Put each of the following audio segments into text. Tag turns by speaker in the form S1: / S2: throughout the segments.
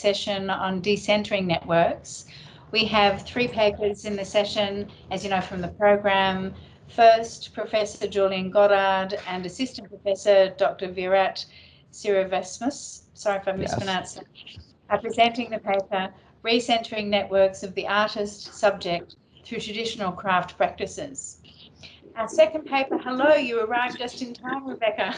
S1: session on decentering networks. We have 3 papers in the session, as you know from the program. First, Professor Julian Goddard and Assistant Professor Dr. Veerawat Sirivesmas, sorry if I mispronounced that, are presenting the paper, Recentering Networks of the Artist Subject through Traditional Craft Practices. Our second paper, hello, you arrived just in time, Rebecca.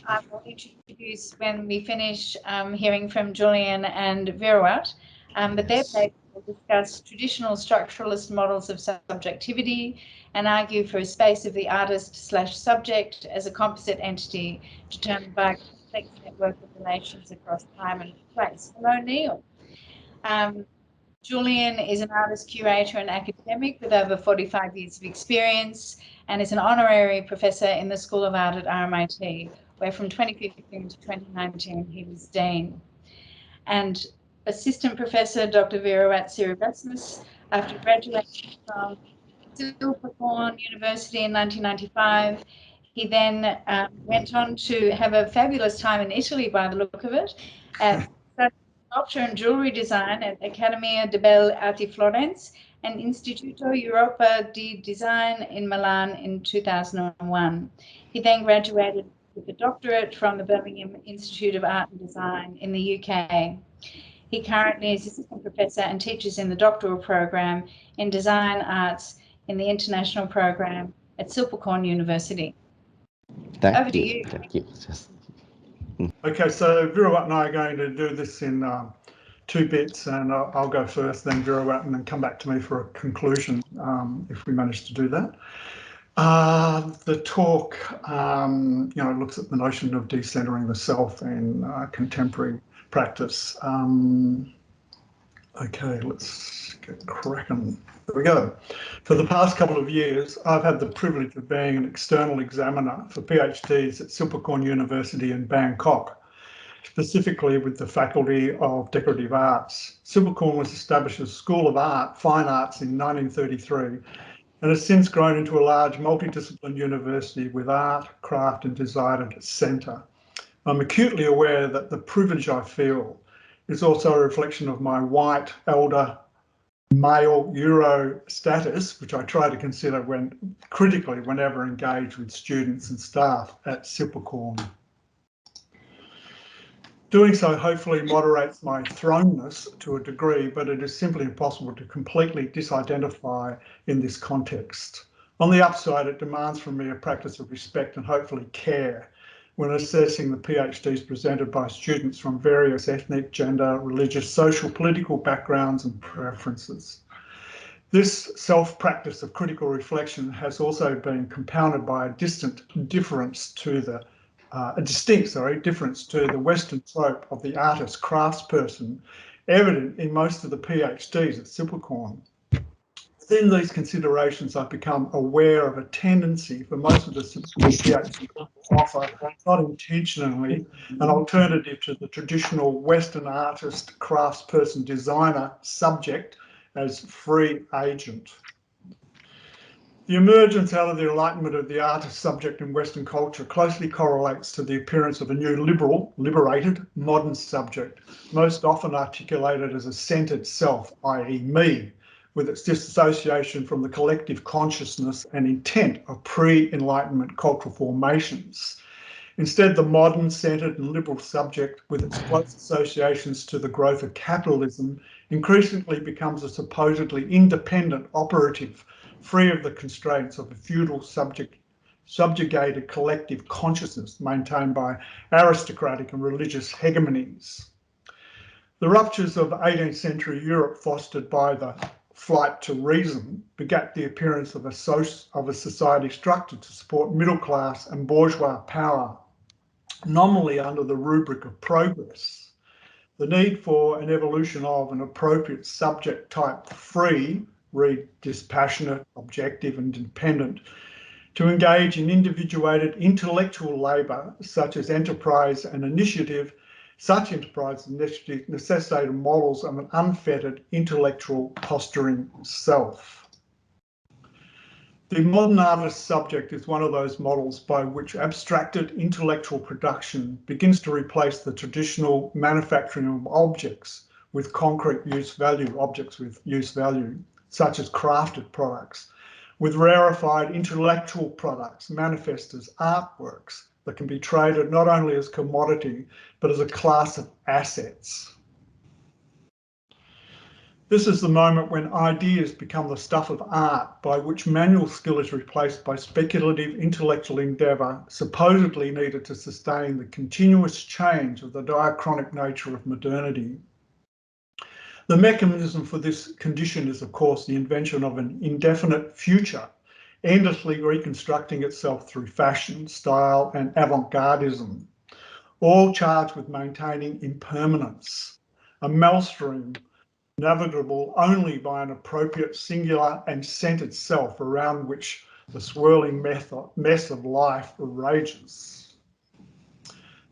S1: I will introduce when we finish hearing from Julian and Veerawat, but their paper will discuss traditional structuralist models of subjectivity and argue for a space of the artist/subject as a composite entity determined by a complex network of relations across time and place. Hello, Neil. Julian is an artist curator and academic with over 45 years of experience and is an honorary professor in the School of Art at RMIT, where from 2015 to 2019 he was Dean. And Assistant Professor Dr. Veerawat Sirivesmas, after graduating from Silvercorn University in 1995, he then went on to have a fabulous time in Italy by the look of it, sculpture and jewellery design at Accademia di Belle Arti Florence and Istituto Europa di Design in Milan in 2001. He then graduated with a doctorate from the Birmingham Institute of Art and Design in the UK. He currently is assistant professor and teaches in the doctoral program in design arts in the international program at Silvercorn University. Over to you.
S2: Thank you.
S3: Okay, so Veerawat and I are going to do this in 2 bits, and I'll go first, then Veerawat, and then come back to me for a conclusion if we manage to do that. The talk, looks at the notion of decentering the self in contemporary practice. Okay, let's get cracking. There we go. For the past couple of years, I've had the privilege of being an external examiner for PhDs at Silvercorn University in Bangkok, specifically with the Faculty of Decorative Arts. Silvercorn was established as a School of Art, Fine Arts in 1933, and has since grown into a large multidisciplinary university with art, craft and design at its centre. I'm acutely aware that the privilege I feel is also a reflection of my white, elder, male Euro status, which I try to consider critically whenever engaged with students and staff at Silvercorn. Doing so hopefully moderates my thrownness to a degree, but it is simply impossible to completely disidentify in this context. On the upside, it demands from me a practice of respect and hopefully care when assessing the PhDs presented by students from various ethnic, gender, religious, social, political backgrounds and preferences. This self-practice of critical reflection has also been compounded by a distinct difference to the Western trope of the artist craftsperson, evident in most of the PhDs at Silvercorn. Within these considerations, I've become aware of a tendency for most of the PhDs to offer, not intentionally, an alternative to the traditional Western artist, craftsperson, designer subject as free agent. The emergence out of the enlightenment of the artist subject in Western culture closely correlates to the appearance of a new liberated, modern subject, most often articulated as a centered self, i.e. me, with its disassociation from the collective consciousness and intent of pre-enlightenment cultural formations. Instead, the modern, centered and liberal subject, with its close associations to the growth of capitalism, increasingly becomes a supposedly independent operative, free of the constraints of a feudal subjugated collective consciousness maintained by aristocratic and religious hegemonies. The ruptures of 18th century Europe, fostered by the flight to reason, begat the appearance of a society structured to support middle class and bourgeois power, nominally under the rubric of progress. The need for an evolution of an appropriate subject type free, read dispassionate, objective and independent, to engage in individuated intellectual labour such as enterprise and initiative. Such enterprise and initiative necessitated models of an unfettered intellectual posturing self. The modern artist subject is one of those models by which abstracted intellectual production begins to replace the traditional manufacturing of objects with concrete use value, objects with use value, such as crafted products, with rarefied intellectual products manifest as artworks that can be traded not only as commodity, but as a class of assets. This is the moment when ideas become the stuff of art, by which manual skill is replaced by speculative intellectual endeavour, supposedly needed to sustain the continuous change of the diachronic nature of modernity. The mechanism for this condition is, of course, the invention of an indefinite future, endlessly reconstructing itself through fashion, style, and avant-gardism, all charged with maintaining impermanence, a maelstrom navigable only by an appropriate singular and centred self around which the swirling mess of life rages.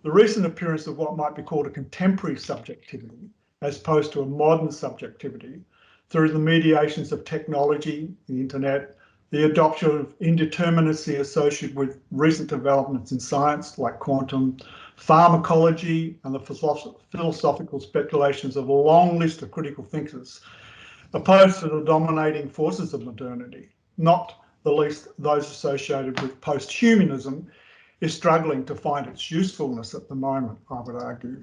S3: The recent appearance of what might be called a contemporary subjectivity, as opposed to a modern subjectivity, through the mediations of technology, the internet, the adoption of indeterminacy associated with recent developments in science like quantum, pharmacology, and the philosophical speculations of a long list of critical thinkers, opposed to the dominating forces of modernity, not the least those associated with post-humanism, is struggling to find its usefulness at the moment, I would argue.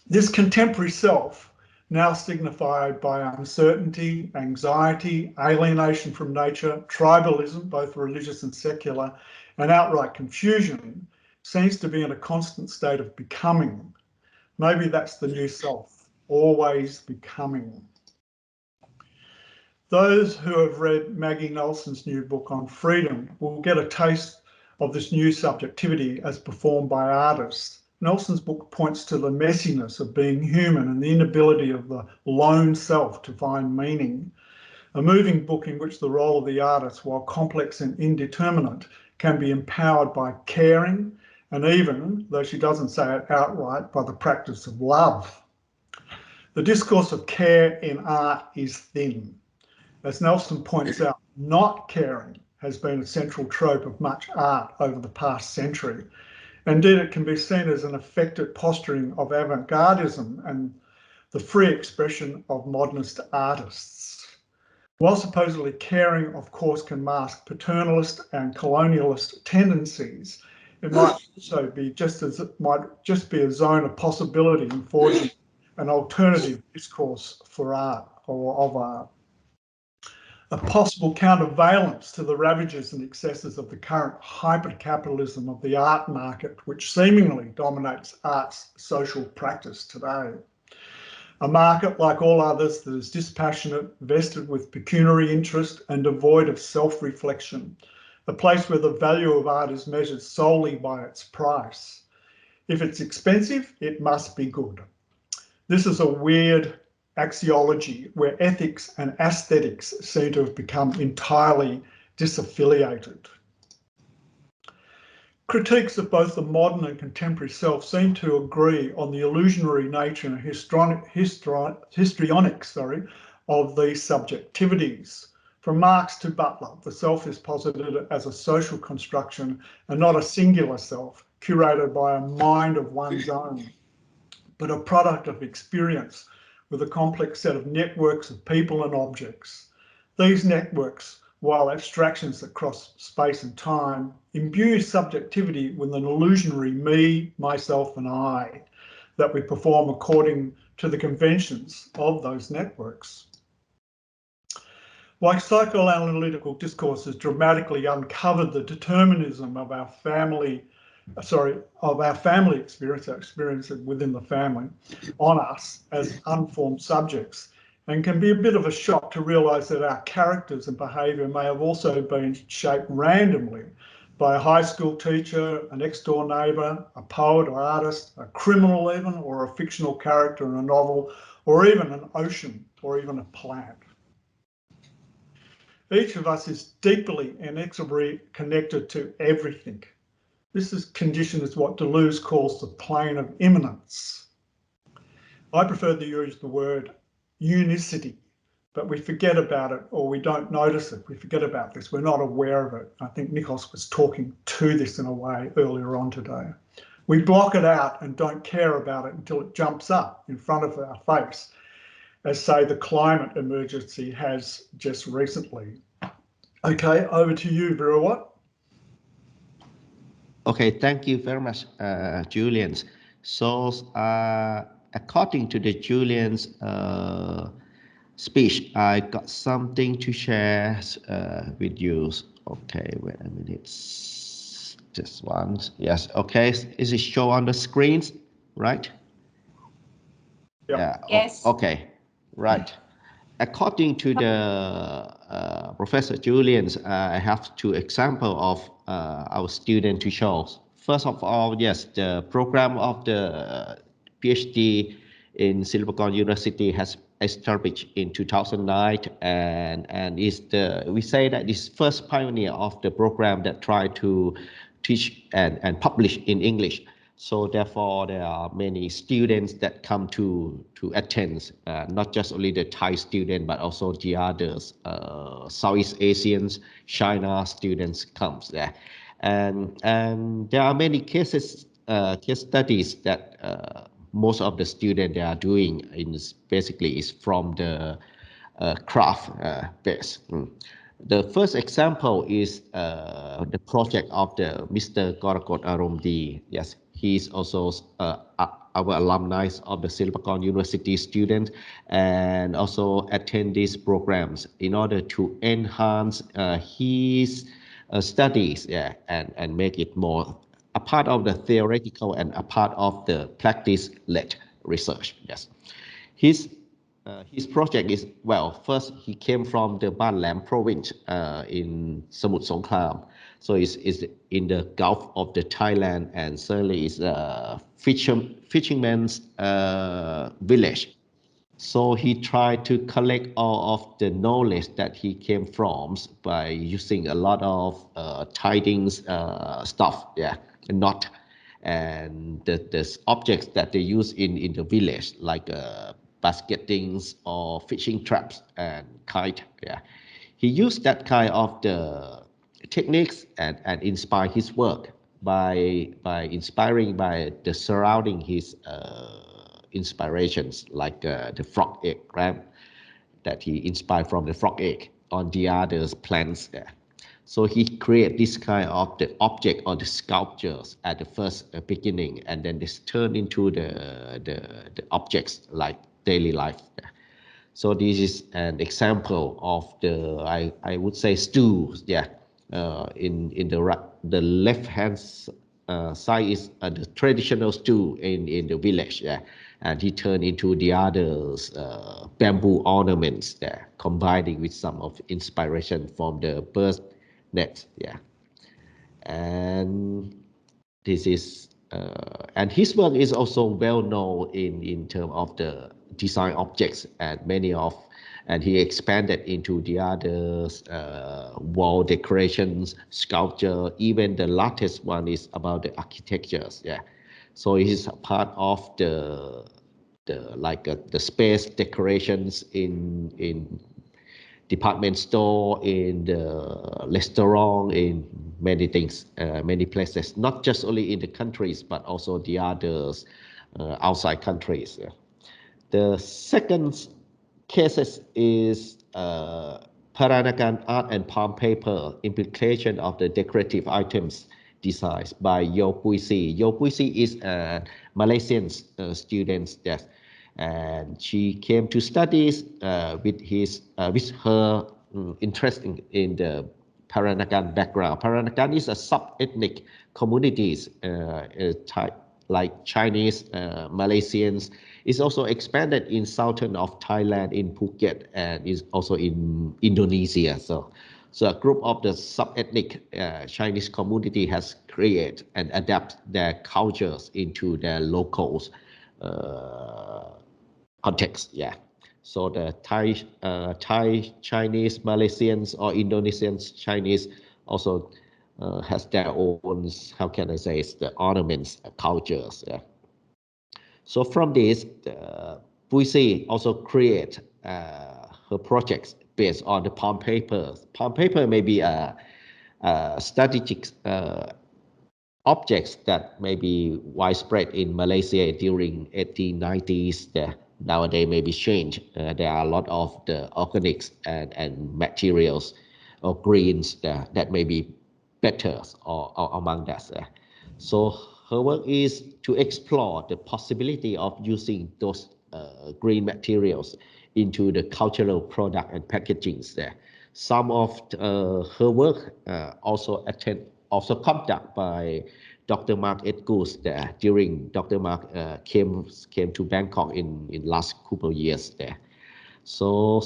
S3: This contemporary self, now signified by uncertainty, anxiety, alienation from nature, tribalism, both religious and secular, and outright confusion, seems to be in a constant state of becoming. Maybe that's the new self, always becoming. Those who have read Maggie Nelson's new book on freedom will get a taste of this new subjectivity as performed by artists. Nelson's book points to the messiness of being human and the inability of the lone self to find meaning. A moving book in which the role of the artist, while complex and indeterminate, can be empowered by caring, and even, though she doesn't say it outright, by the practice of love. The discourse of care in art is thin. As Nelson points out, not caring has been a central trope of much art over the past century. Indeed, it can be seen as an affected posturing of avant-gardism and the free expression of modernist artists. While supposedly caring, of course, can mask paternalist and colonialist tendencies, it might also be might just be a zone of possibility in forging an alternative discourse for art or of art. A possible countervalence to the ravages and excesses of the current hyper-capitalism of the art market, which seemingly dominates art's social practice today. A market, like all others, that is dispassionate, vested with pecuniary interest and devoid of self-reflection. A place where the value of art is measured solely by its price. If it's expensive, it must be good. This is a weird axiology where ethics and aesthetics seem to have become entirely disaffiliated. Critiques of both the modern and contemporary self seem to agree on the illusionary nature and histrionics of these subjectivities. From Marx to Butler, the self is posited as a social construction and not a singular self, curated by a mind of one's own, but a product of experience with a complex set of networks of people and objects. These networks, while abstractions that cross space and time, imbue subjectivity with an illusionary me, myself, and I that we perform according to the conventions of those networks. Like psychoanalytical discourse has dramatically uncovered the determinism of our family experience, our experience within the family, on us as unformed subjects, and can be a bit of a shock to realise that our characters and behaviour may have also been shaped randomly by a high school teacher, a next door neighbour, a poet or artist, a criminal even, or a fictional character in a novel, or even an ocean, or even a plant. Each of us is deeply, inexorably connected to everything. This condition is what Deleuze calls the plane of immanence. I prefer to use the word unicity, but we forget about it, or we don't notice it. We forget about this. We're not aware of it. I think Nikos was talking to this in a way earlier on today. We block it out and don't care about it until it jumps up in front of our face, as say the climate emergency has just recently. Okay, over to you, Veerawat.
S2: Okay, thank you very much, Julian. So, according to the Julian's speech, I got something to share with you. Okay, wait a minute. Just one. Yes. Okay. Is it show on the screens, right?
S3: Yep.
S2: Yeah.
S1: Yes.
S2: Okay. Right. According to the Professor Julian's, I have two examples of our student to show. First of all, yes, the program of the PhD in Silvercorn University has established in 2009, and is the we say that this first pioneer of the program that try to teach and publish in English. So therefore, there are many students that come to attend, not just only the Thai student, but also the others, Southeast Asians, China students comes there, and there are many cases, case studies that most of the students they are doing basically is from the craft base. The first example is the project of the Mr. Gorakot Aromdi. Yes, he is also our alumni of the Silvercorn University student, and also attend these programs in order to enhance his studies, yeah, and make it more a part of the theoretical and a part of the practice-led research. Yes, his project is, well, first he came from the Ban Lam province in Samut Songkhlam. So it's in the Gulf of the Thailand, and certainly is a fisherman's village. So he tried to collect all of the knowledge that he came from by using a lot of tidings stuff, yeah, and not and the objects that they use in the village, like basketings or fishing traps and kite. Yeah, he used that kind of the techniques and inspire his work by inspiring by the surrounding his inspirations, like the frog egg, right? That he inspired from the frog egg on the other plants there. So he created this kind of the object or the sculptures at the first beginning, and then this turned into the objects like daily life. So this is an example of the I would say stools. Yeah, in the left hand side is the traditional stool in the village. Yeah, and he turned into the others bamboo ornaments there, combining with some of inspiration from the bird net. Yeah, and this is and his work is also well known in terms of the design objects, and many of and he expanded into the others wall decorations, sculpture. Even the latest one is about the architectures. Yeah, so it is a part of the the space decorations in department store, in the restaurant, in many things, many places, not just only in the countries, but also the others outside countries. The second cases is Peranakan art and palm paper, implication of the decorative items designs by Yo Puisi. Yo Puisi is a Malaysian student that and she came to studies with her interest in the Peranakan background. Peranakan is a sub-ethnic communities like Chinese, Malaysians. It's also expanded in southern of Thailand, in Phuket, and is also in Indonesia. So a group of the sub-ethnic Chinese community has created and adapt their cultures into their locals context. Yeah. So the Thai Chinese, Malaysians, or Indonesians Chinese also has their own, how can I say, it's the ornaments, cultures. Yeah. So from this, Puisi also create her projects based on the palm papers. Palm paper may be a strategic objects that may be widespread in Malaysia during 1890s. Nowadays may be changed. There are a lot of the organics and materials or greens that may be better or among that. So her work is to explore the possibility of using those green materials into the cultural product and packaging there. Some of her work also conducted by Dr. Mark Edgoose there during Dr. Mark came to Bangkok in last couple of years there. So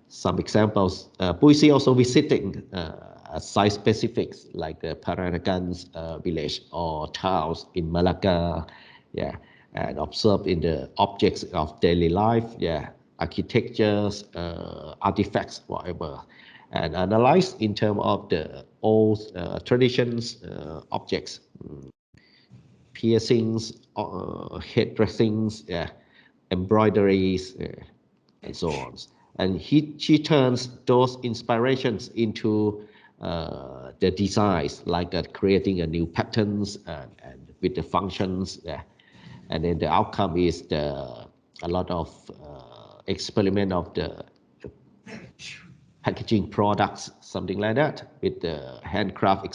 S2: some examples. Puisi also visiting site specifics like the Paranagans village or towns in Malacca, yeah, and observe in the objects of daily life, yeah, architectures, artifacts, whatever, and analyze in terms of the old traditions, objects, piercings, head dressings, yeah, embroideries, and so on. And she turns those inspirations into the designs, like creating a new patterns and with the functions. And then the outcome is a lot of experiment of the packaging products, something like that, with the handcraft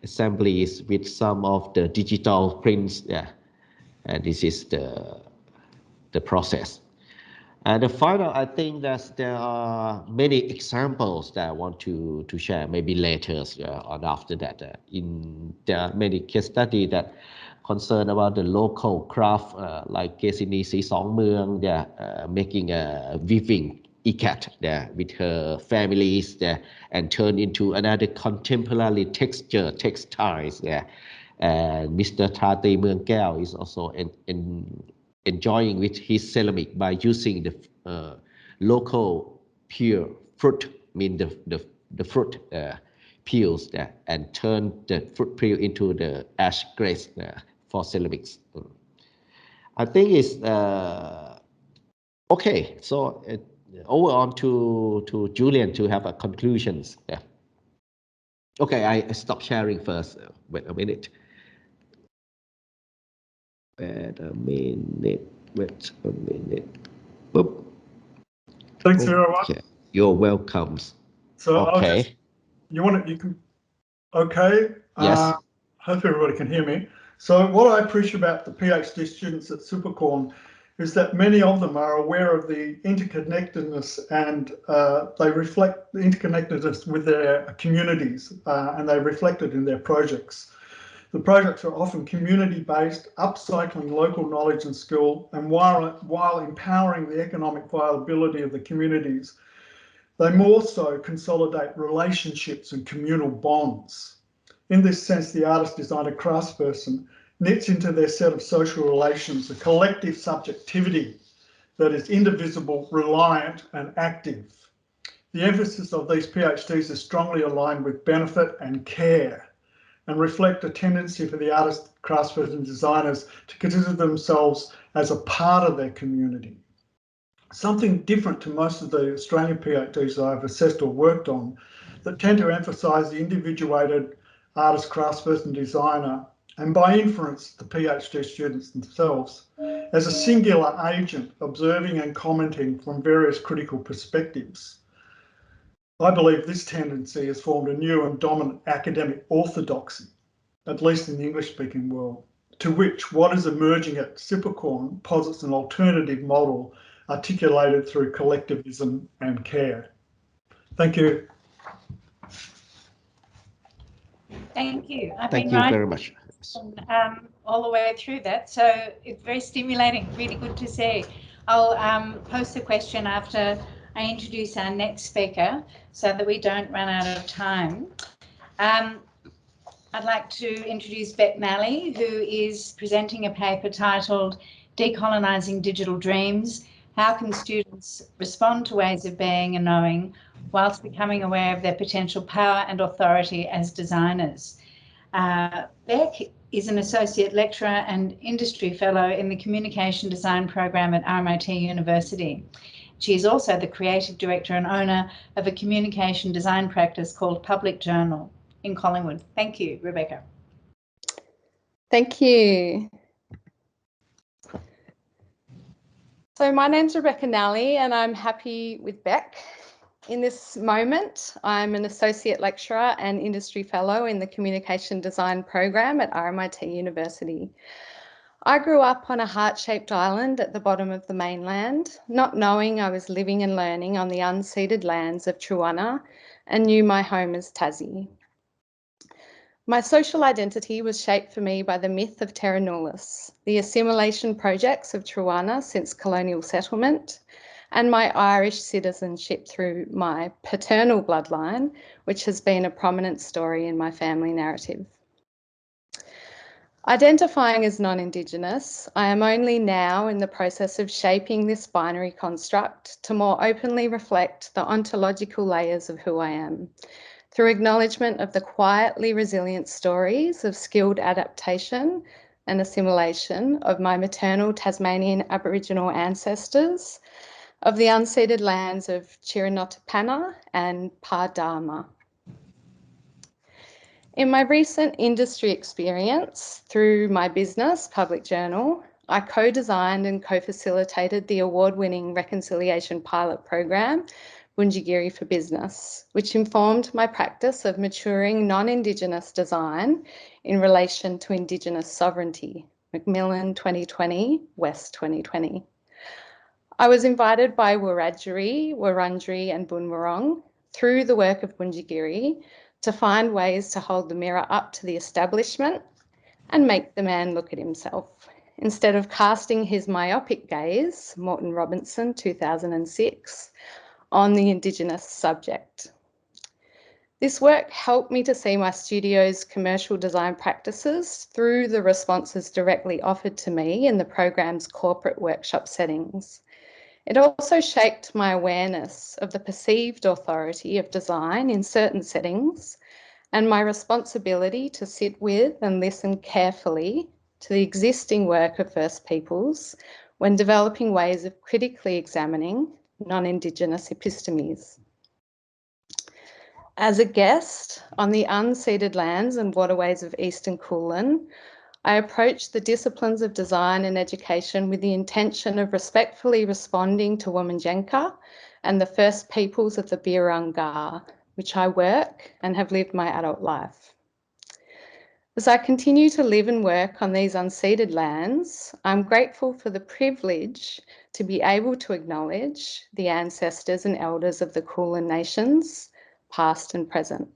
S2: assemblies with some of the digital prints. Yeah, and this is the process. And the final, I think that there are many examples that I want to share, maybe later or after that. There are many case studies that concern about the local craft, like Kesini Si Song Mueang, making a weaving ikat with her families and turn into another contemporary textiles. And Mr. Thati Mueang Keo is also enjoying with his ceramic by using the local pure fruit, the fruit peels and turn the fruit peel into the ash grace for ceramics. I think it's okay. So over on to Julian to have a conclusions. Okay, I stop sharing first. Wait a minute. Wait a minute. Boop.
S3: Thanks, Veerawat.
S2: Okay. You're welcome.
S3: So
S2: okay.
S3: You can. Okay.
S2: Yes.
S3: Hope everybody can hear me. So what I appreciate about the PhD students at Supercorn is that many of them are aware of the interconnectedness and they reflect the interconnectedness with their communities and they reflect it in their projects. The projects are often community-based, upcycling local knowledge and skill, and while empowering the economic viability of the communities, they more so consolidate relationships and communal bonds. In this sense, the artist, designer, craftsperson knits into their set of social relations a collective subjectivity that is indivisible, reliant, and active. The emphasis of these PhDs is strongly aligned with benefit and care, and reflect a tendency for the artists, craftspersons, and designers to consider themselves as a part of their community. Something different to most of the Australian PhDs I've assessed or worked on that tend to emphasise the individuated artist, craftsperson, designer, and by inference the PhD students themselves, as a singular agent observing and commenting from various critical perspectives. I believe this tendency has formed a new and dominant academic orthodoxy, at least in the English-speaking world, to which what is emerging at Supercorn posits an alternative model articulated through collectivism and care. Thank you.
S1: Thank you.
S2: Thank you very much.
S1: All the way through that, so it's very stimulating, really good to see. I'll post the question after I introduce our next speaker so that we don't run out of time. I'd like to introduce Nally, who is presenting a paper titled Decolonising Digital Dreams, How Can Students Respond to Ways of Being and Knowing whilst becoming aware of their potential power and authority as designers. Beck is an Associate Lecturer and Industry Fellow in the Communication Design Program at RMIT University. She is also the creative director and owner of a communication design practice called Public Journal in Collingwood. Thank you, Rebecca.
S4: Thank you. So my name's Rebecca Nally and I'm happy with Beck. In this moment, I'm an Associate Lecturer and Industry Fellow in the Communication Design program at RMIT University. I grew up on a heart-shaped island at the bottom of the mainland, not knowing I was living and learning on the unceded lands of Truana and knew my home as Tassie. My social identity was shaped for me by the myth of Terra Nullius, the assimilation projects of Truana since colonial settlement, and my Irish citizenship through my paternal bloodline, which has been a prominent story in my family narrative. Identifying as non-Indigenous, I am only now in the process of shaping this binary construct to more openly reflect the ontological layers of who I am, through acknowledgement of the quietly resilient stories of skilled adaptation and assimilation of my maternal Tasmanian Aboriginal ancestors, of the unceded lands of Chirinotapana and Pardama. In my recent industry experience through my business, Public Journal, I co-designed and co-facilitated the award-winning reconciliation pilot program, Wunjigiri for Business, which informed my practice of maturing non-Indigenous design in relation to Indigenous sovereignty, Macmillan 2020, West 2020. I was invited by Wiradjuri, Wurundjeri and Boonwurrung through the work of Wunjigiri to find ways to hold the mirror up to the establishment and make the man look at himself, instead of casting his myopic gaze, Morton Robinson, 2006, on the Indigenous subject. This work helped me to see my studio's commercial design practices through the responses directly offered to me in the program's corporate workshop settings. It also shaped my awareness of the perceived authority of design in certain settings and my responsibility to sit with and listen carefully to the existing work of First Peoples when developing ways of critically examining non-Indigenous epistemes. As a guest on the unceded lands and waterways of Eastern Kulin, I approached the disciplines of design and education with the intention of respectfully responding to Wominjeka and the First Peoples of the Birunga, which I work and have lived my adult life. As I continue to live and work on these unceded lands, I'm grateful for the privilege to be able to acknowledge the ancestors and elders of the Kulin nations, past and present.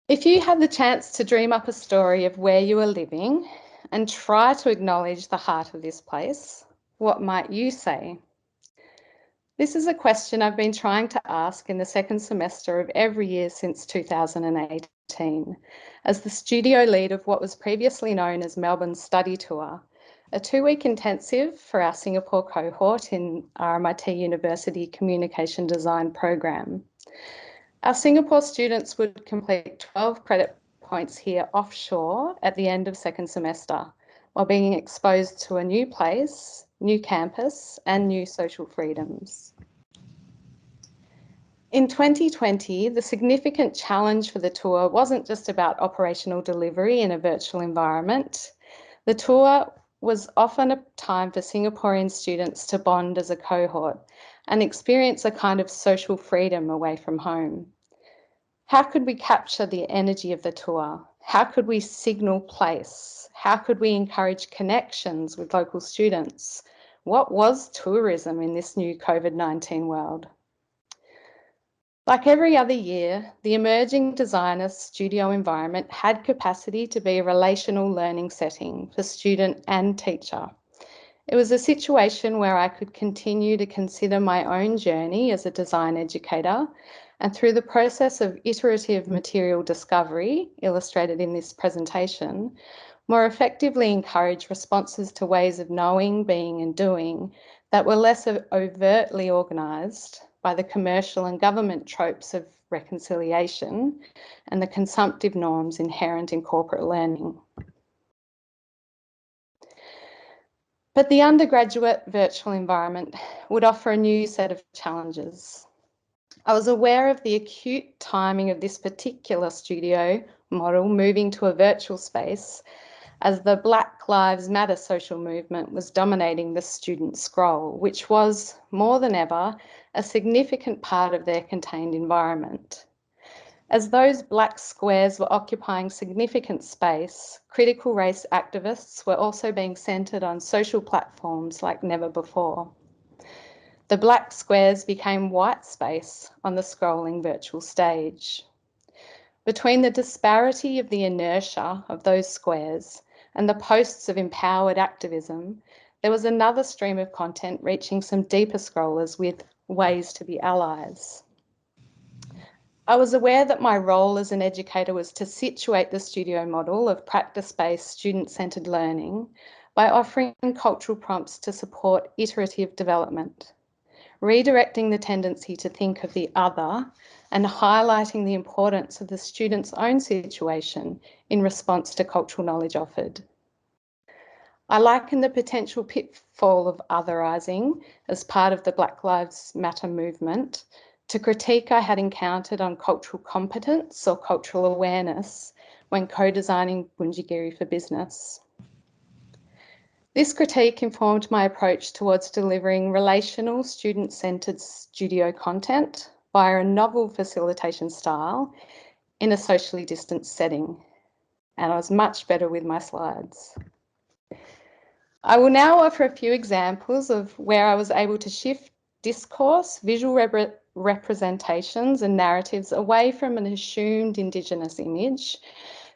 S4: If you had the chance to dream up a story of where you are living and try to acknowledge the heart of this place, what might you say? This is a question I've been trying to ask in the second semester of every year since 2018, as the studio lead of what was previously known as Melbourne Study Tour, a 2-week intensive for our Singapore cohort in RMIT University Communication Design program. Our Singapore students would complete 12 credit points here offshore at the end of second semester, while being exposed to a new place, new campus, and new social freedoms. In 2020, the significant challenge for the tour wasn't just about operational delivery in a virtual environment. The tour was often a time for Singaporean students to bond as a cohort and experience a kind of social freedom away from home. How could we capture the energy of the tour? How could we signal place? How could we encourage connections with local students? What was tourism in this new COVID-19 world? Like every other year, the emerging designer studio environment had capacity to be a relational learning setting for student and teacher. It was a situation where I could continue to consider my own journey as a design educator, and through the process of iterative material discovery, illustrated in this presentation, more effectively encourage responses to ways of knowing, being and doing that were less overtly organised by the commercial and government tropes of reconciliation and the consumptive norms inherent in corporate learning. But the undergraduate virtual environment would offer a new set of challenges. I was aware of the acute timing of this particular studio model moving to a virtual space as the Black Lives Matter social movement was dominating the student scroll, which was, more than ever, a significant part of their contained environment. As those black squares were occupying significant space, critical race activists were also being centred on social platforms like never before. The black squares became white space on the scrolling virtual stage. Between the disparity of the inertia of those squares and the posts of empowered activism, there was another stream of content reaching some deeper scrollers with ways to be allies. I was aware that my role as an educator was to situate the studio model of practice-based student-centred learning by offering cultural prompts to support iterative development, redirecting the tendency to think of the other and highlighting the importance of the student's own situation in response to cultural knowledge offered. I liken the potential pitfall of otherising as part of the Black Lives Matter movement to critique I had encountered on cultural competence or cultural awareness when co-designing Wunjigiri for business. This critique informed my approach towards delivering relational, student-centred studio content via a novel facilitation style in a socially distanced setting, and I was much better with my slides. I will now offer a few examples of where I was able to shift discourse, visual representations and narratives away from an assumed Indigenous image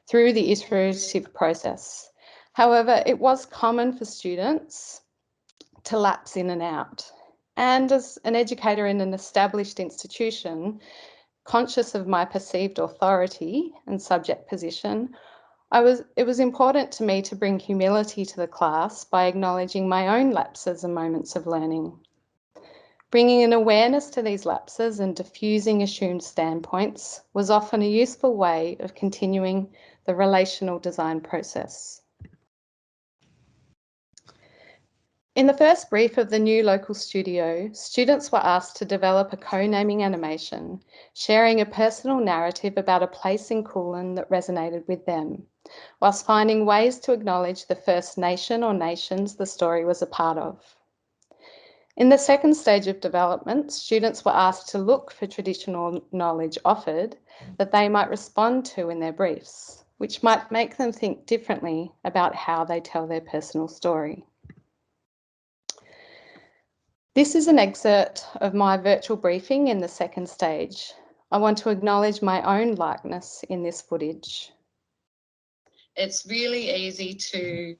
S4: through the iterative process. However, it was common for students to lapse in and out. And as an educator in an established institution, conscious of my perceived authority and subject position, it was important to me to bring humility to the class by acknowledging my own lapses and moments of learning. Bringing an awareness to these lapses and diffusing assumed standpoints was often a useful way of continuing the relational design process. In the first brief of the new local studio, students were asked to develop a co-naming animation, sharing a personal narrative about a place in Kulin that resonated with them, whilst finding ways to acknowledge the First Nation or nations the story was a part of. In the second stage of development, students were asked to look for traditional knowledge offered that they might respond to in their briefs, which might make them think differently about how they tell their personal story. This is an excerpt of my virtual briefing in the second stage. I want to acknowledge my own likeness in this footage.
S5: It's really easy to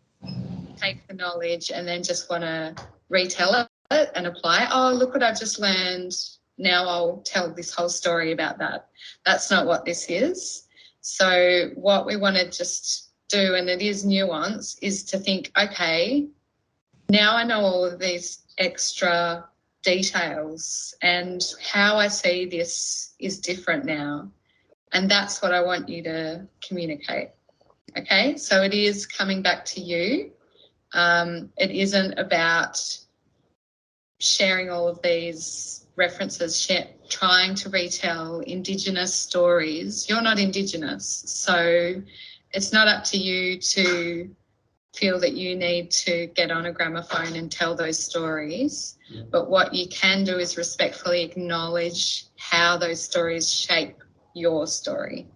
S5: take the knowledge and then just want to retell it and apply. Oh, look what I've just learned. Now I'll tell this whole story about that. That's not what this is. So what we want to just do, and it is nuance, is to think, okay, now I know all of these extra details and how I see this is different now. And that's what I want you to communicate. Okay, so it is coming back to you. It isn't about sharing all of these references, trying to retell Indigenous stories. You're not Indigenous, so it's not up to you to feel that you need to get on a gramophone and tell those stories. But what you can do is respectfully acknowledge how those stories shape your story.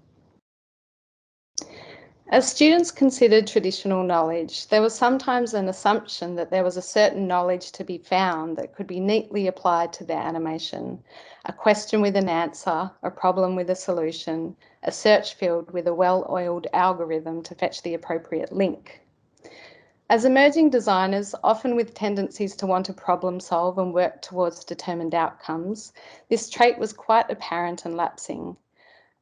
S4: As students considered traditional knowledge, there was sometimes an assumption that there was a certain knowledge to be found that could be neatly applied to their animation. A question with an answer, a problem with a solution, a search field with a well-oiled algorithm to fetch the appropriate link. As emerging designers, often with tendencies to want to problem solve and work towards determined outcomes, this trait was quite apparent and lapsing.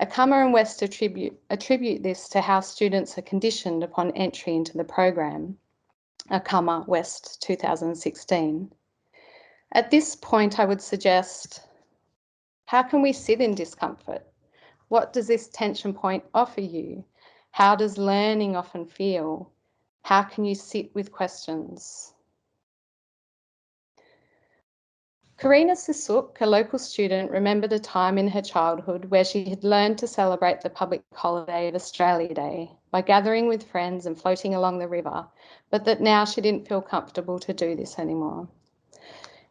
S4: ACUADS and West attribute this to how students are conditioned upon entry into the program, ACUADS West 2016. At this point, I would suggest, how can we sit in discomfort? What does this tension point offer you? How does learning often feel? How can you sit with questions? Karina Sisuk, a local student, remembered a time in her childhood where she had learned to celebrate the public holiday of Australia Day by gathering with friends and floating along the river, but that now she didn't feel comfortable to do this anymore.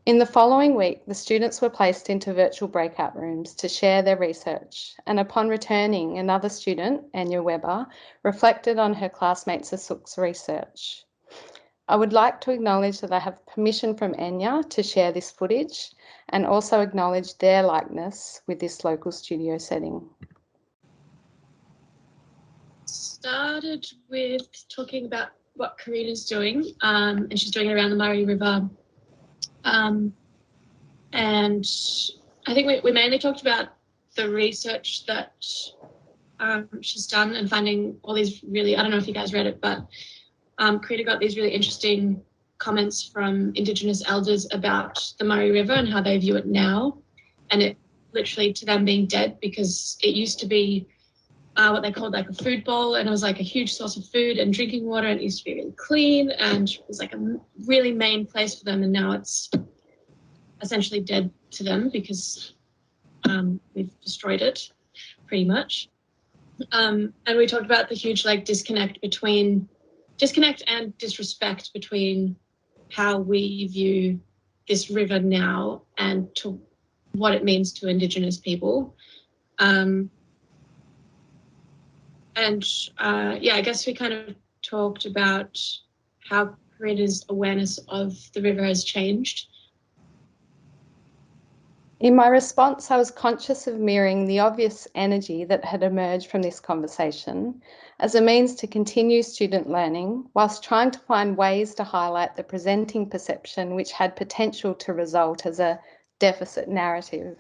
S4: In the following week, the students were placed into virtual breakout rooms to share their research, and upon returning, another student, Anya Webber, reflected on her classmate Sisuk's research. I would like to acknowledge that I have permission from Anya to share this footage and also acknowledge their likeness with this local studio setting.
S6: Started with talking about what Karina's doing, and she's doing it around the Murray River. And I think we mainly talked about the research that she's done and finding all these really, I don't know if you guys read it, but Karina got these really interesting comments from Indigenous elders about the Murray River and how they view it now, and it literally to them being dead, because it used to be what they called like a food bowl, and it was like a huge source of food and drinking water, and it used to be really clean and it was like a really main place for them, and now it's essentially dead to them because we've destroyed it pretty much. And we talked about the huge like disconnect and disrespect between how we view this river now and to what it means to Indigenous people. Yeah, I guess we kind of talked about how Karina's awareness of the river has changed.
S4: In my response, I was conscious of mirroring the obvious energy that had emerged from this conversation as a means to continue student learning, whilst trying to find ways to highlight the presenting perception which had potential to result as a deficit narrative.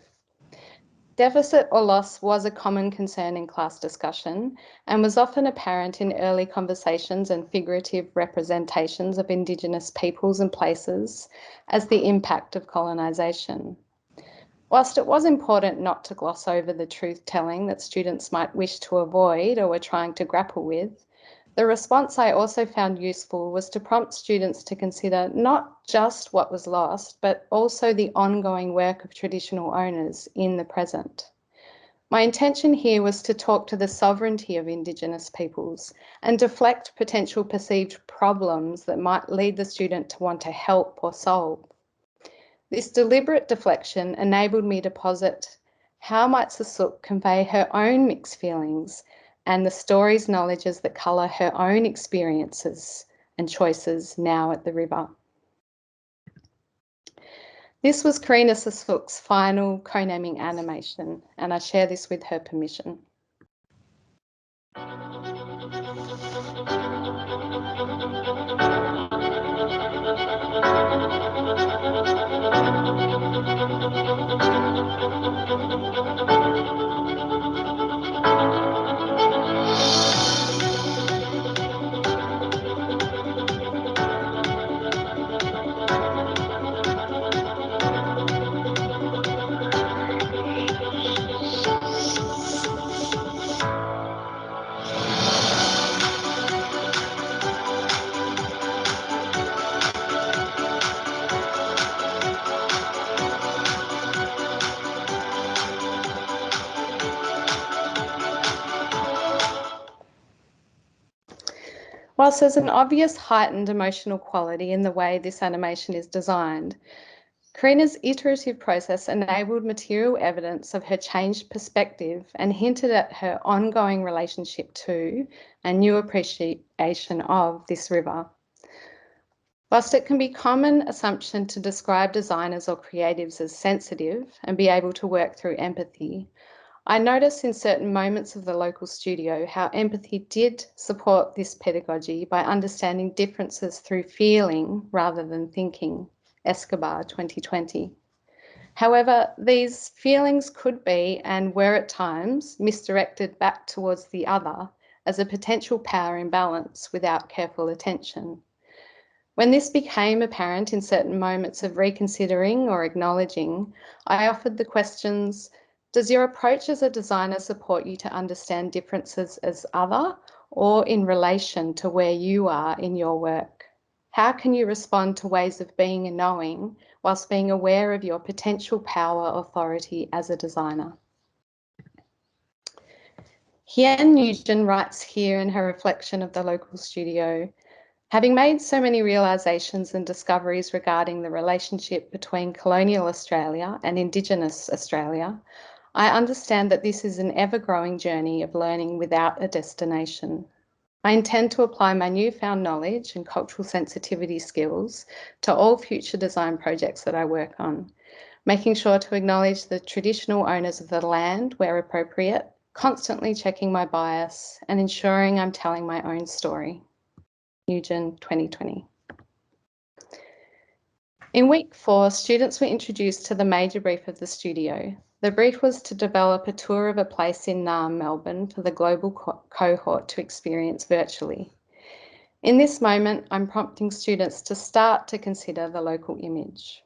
S4: Deficit or loss was a common concern in class discussion and was often apparent in early conversations and figurative representations of Indigenous peoples and places as the impact of colonisation. Whilst it was important not to gloss over the truth-telling that students might wish to avoid or were trying to grapple with, the response I also found useful was to prompt students to consider not just what was lost, but also the ongoing work of traditional owners in the present. My intention here was to talk to the sovereignty of Indigenous peoples and deflect potential perceived problems that might lead the student to want to help or solve. This deliberate deflection enabled me to posit how might Assoc convey her own mixed feelings and the stories, knowledges that colour her own experiences and choices now at the river. This was Karina Assoc's final co-naming animation, and I share this with her permission. Whilst there's an obvious heightened emotional quality in the way this animation is designed, Karina's iterative process enabled material evidence of her changed perspective and hinted at her ongoing relationship to and new appreciation of this river. Whilst it can be a common assumption to describe designers or creatives as sensitive and be able to work through empathy, I noticed in certain moments of the local studio how empathy did support this pedagogy by understanding differences through feeling rather than thinking. Escobar 2020. However, these feelings could be and were at times misdirected back towards the other as a potential power imbalance without careful attention. When this became apparent in certain moments of reconsidering or acknowledging, I offered the questions, does your approach as a designer support you to understand differences as other or in relation to where you are in your work? How can you respond to ways of being and knowing whilst being aware of your potential power authority as a designer. Hien Nugent writes here in her reflection of the local studio, having made so many realisations and discoveries regarding the relationship between colonial Australia and Indigenous Australia, I understand that this is an ever-growing journey of learning without a destination. I intend to apply my newfound knowledge and cultural sensitivity skills to all future design projects that I work on, making sure to acknowledge the traditional owners of the land where appropriate, constantly checking my bias and ensuring I'm telling my own story. Nugent 2020. In week 4, students were introduced to the major brief of the studio. The brief was to develop a tour of a place in Naarm, Melbourne for the global cohort to experience virtually. In this moment, I'm prompting students to start to consider the local image.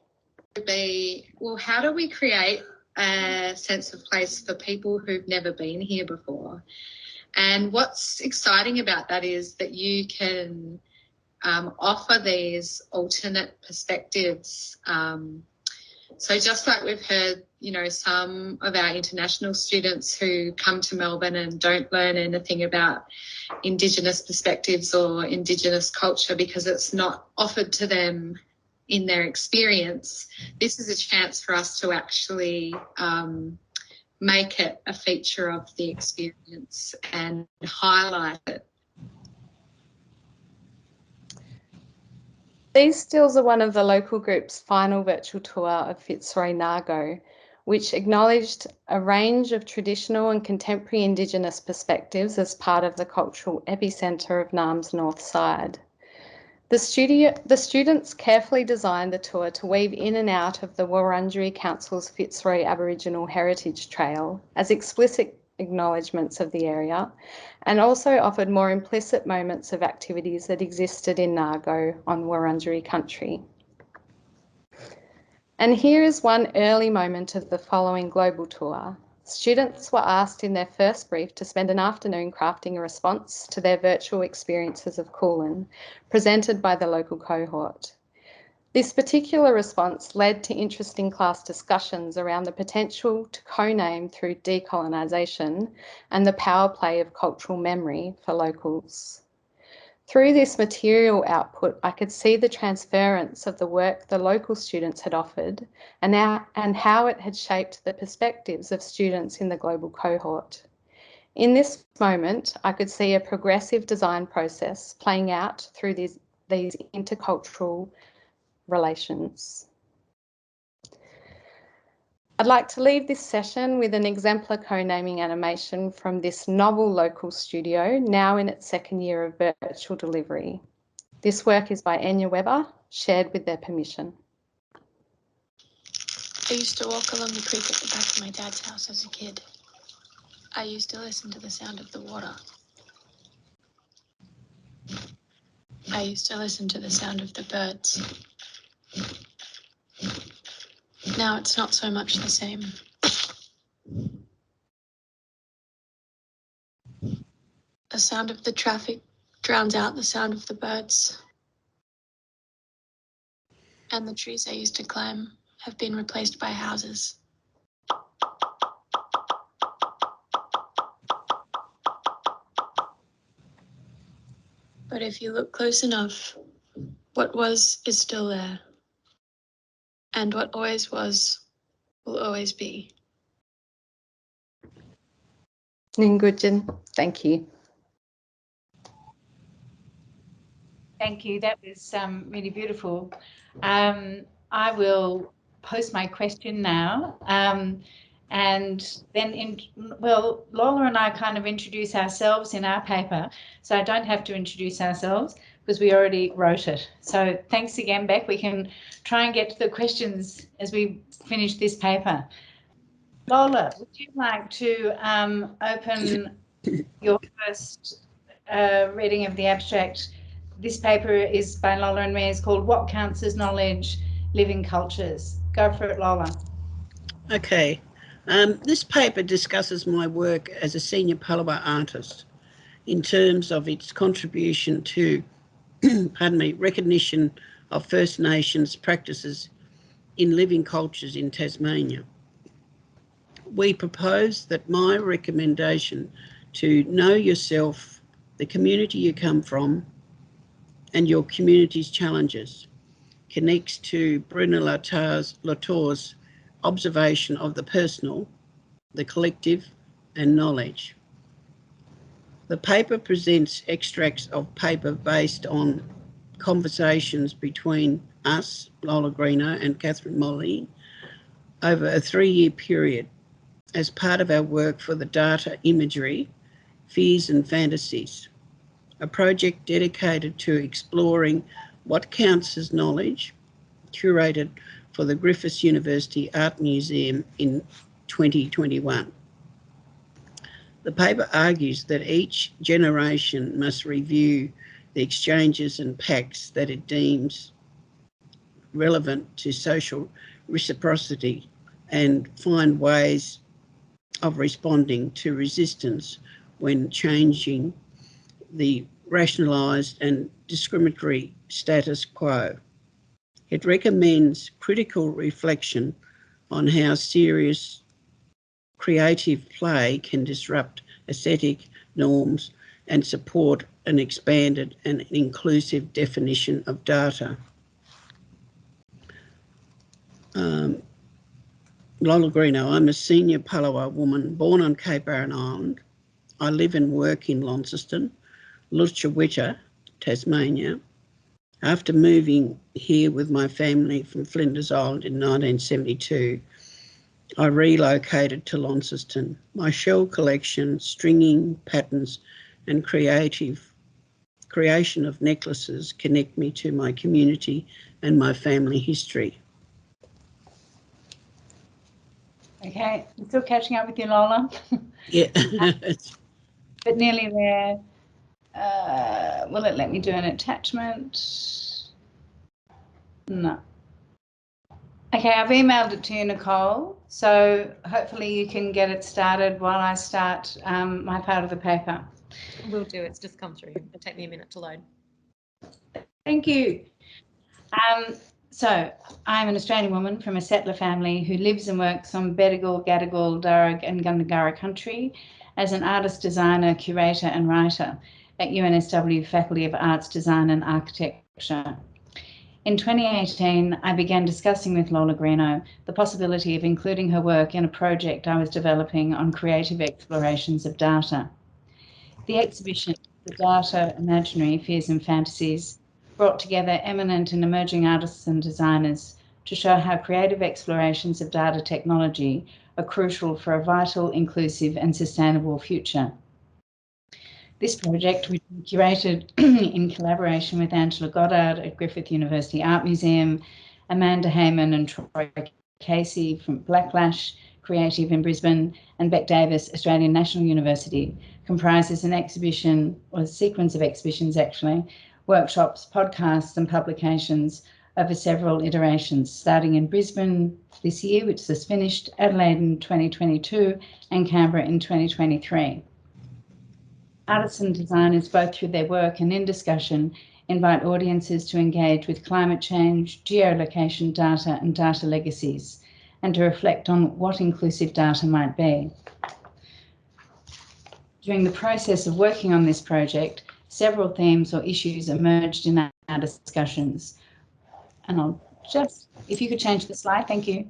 S5: Well, how do we create a sense of place for people who've never been here before? And what's exciting about that is that you can offer these alternate perspectives. So just like we've heard, you know, some of our international students who come to Melbourne and don't learn anything about Indigenous perspectives or Indigenous culture because it's not offered to them in their experience, this is a chance for us to actually make it a feature of the experience and highlight it.
S4: These stills are one of the local group's final virtual tour of Fitzroy Nargo, which acknowledged a range of traditional and contemporary Indigenous perspectives as part of the cultural epicentre of Naarm's north side. The students carefully designed the tour to weave in and out of the Wurundjeri Council's Fitzroy Aboriginal Heritage Trail as explicit acknowledgements of the area, and also offered more implicit moments of activities that existed in Nargo on Wurundjeri country. And here is one early moment of the following global tour. Students were asked in their first brief to spend an afternoon crafting a response to their virtual experiences of Kulin, presented by the local cohort. This particular response led to interesting class discussions around the potential to co-name through decolonisation and the power play of cultural memory for locals. Through this material output, I could see the transference of the work the local students had offered and how it had shaped the perspectives of students in the global cohort. In this moment, I could see a progressive design process playing out through these intercultural relations. I'd like to leave this session with an exemplar co-naming animation from this novel local studio, now in its second year of virtual delivery. This work is by Enya Weber, shared with their permission.
S6: I used to walk along the creek at the back of my dad's house as a kid. I used to listen to the sound of the water. I used to listen to the sound of the birds. Now it's not so much the same. The sound of the traffic drowns out the sound of the birds. And the trees I used to climb have been replaced by houses. But if you look close enough, what was is still there. And what always was will always be.
S4: Ngujin, thank you.
S1: Thank you. That was really beautiful. I will post my question now. And then, Lola and I kind of introduce ourselves in our paper, so I don't have to introduce ourselves because we already wrote it. So thanks again, Beck. We can try and get to the questions as we finish this paper. Lola, would you like to open your first reading of the abstract? This paper is by Lola and me. It's called What Counts as Knowledge, Living Cultures. Go for it, Lola.
S7: Okay. This paper discusses my work as a senior Palawa artist in terms of its contribution to recognition of First Nations practices in living cultures in Tasmania. We propose that my recommendation to know yourself, the community you come from, and your community's challenges connects to Bruno Latour's observation of the personal, the collective, and knowledge. The paper presents extracts of paper based on conversations between us, Lola Greeno and Katherine Moline, over a 3-year period as part of our work for the data imagery, fears and fantasies, a project dedicated to exploring what counts as knowledge, curated for the Griffith University Art Museum in 2021. The paper argues that each generation must review the exchanges and pacts that it deems relevant to social reciprocity and find ways of responding to resistance when changing the rationalised and discriminatory status quo. It recommends critical reflection on how serious creative play can disrupt aesthetic norms and support an expanded and inclusive definition of data. Lola Greeno, I'm a senior Palawa woman born on Cape Barren Island. I live and work in Launceston, Lutchewita, Tasmania. After moving here with my family from Flinders Island in 1972, I relocated to Launceston. My shell collection, stringing patterns and creation of necklaces connect me to my community and my family history.
S1: Okay, I'm still catching up with you, Lola.
S7: Yeah.
S1: But nearly there. Will it let me do an attachment? No. Okay, I've emailed it to you, Nicole. So hopefully you can get it started while I start my part of the paper.
S8: Will do. It's just come through. It'll take me a minute to load.
S1: Thank you. So I'm an Australian woman from a settler family who lives and works on Bedegal, Gadigal, Darug and Gundagara country as an artist, designer, curator and writer at UNSW Faculty of Arts, Design and Architecture. In 2018, I began discussing with Lola Greeno the possibility of including her work in a project I was developing on creative explorations of data. The exhibition, The Data, Imaginary, Fears and Fantasies, brought together eminent and emerging artists and designers to show how creative explorations of data technology are crucial for a vital, inclusive and sustainable future. This project, which we curated in collaboration with Angela Goddard at Griffith University Art Museum, Amanda Heyman and Troy Casey from Blacklash Creative in Brisbane, and Beck Davis, Australian National University, comprises an exhibition, or a sequence of exhibitions actually, workshops, podcasts and publications over several iterations, starting in Brisbane this year, which is finished, Adelaide in 2022 and Canberra in 2023. Artists and designers, both through their work and in discussion, invite audiences to engage with climate change, geolocation data and data legacies, and to reflect on what inclusive data might be. During the process of working on this project, several themes or issues emerged in our discussions. And I'll just, if you could change the slide, thank you.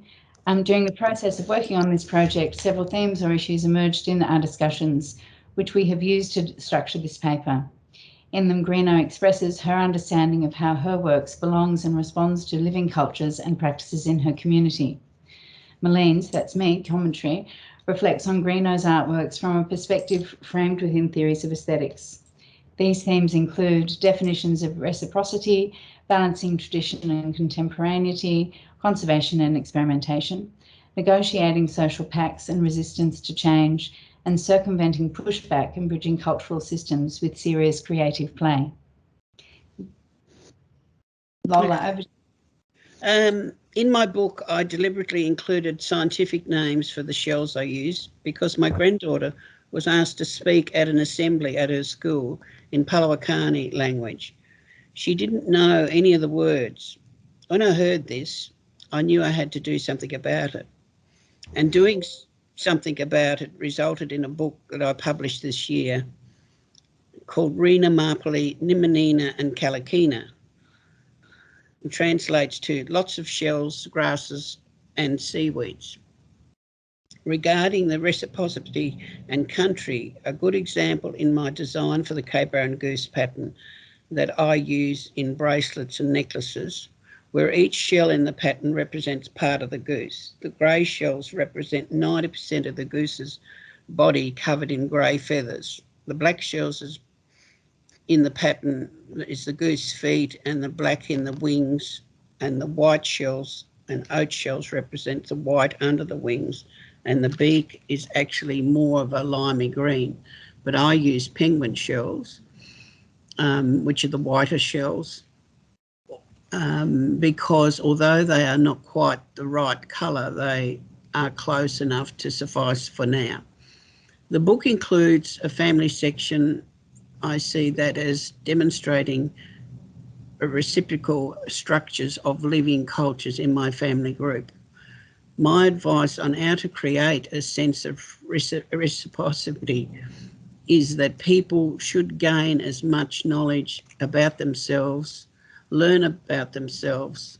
S1: During the process of working on this project, several themes or issues emerged in our discussions, which we have used to structure this paper. In them, Greeno expresses her understanding of how her works belongs and responds to living cultures and practices in her community. Moline's, that's me, commentary, reflects on Greeno's artworks from a perspective framed within theories of aesthetics. These themes include definitions of reciprocity, balancing tradition and contemporaneity, conservation and experimentation, negotiating social pacts and resistance to change, and circumventing pushback and bridging cultural systems with serious creative play. Lola, over to you.
S7: In my book, I deliberately included scientific names for the shells I used because my granddaughter was asked to speak at an assembly at her school in Palawakani language. She didn't know any of the words. When I heard this, I knew I had to do something about it. And doing something about it resulted in a book that I published this year called Rena Marpoli, Nimanina and Kalakina. It translates to lots of shells, grasses and seaweeds. Regarding the reciprocity and country, a good example in my design for the Cape Barren goose pattern that I use in bracelets and necklaces, where each shell in the pattern represents part of the goose. The grey shells represent 90% of the goose's body covered in grey feathers. The black shells in the pattern is the goose feet, and the black in the wings, and the white shells and oat shells represent the white under the wings, and the beak is actually more of a limey green. But I use penguin shells, which are the whiter shells, because although they are not quite the right colour, they are close enough to suffice for now. The book includes a family section. I see that as demonstrating reciprocal structures of living cultures in my family group. My advice on how to create a sense of reciprocity is that people should gain as much knowledge about themselves, learn about themselves,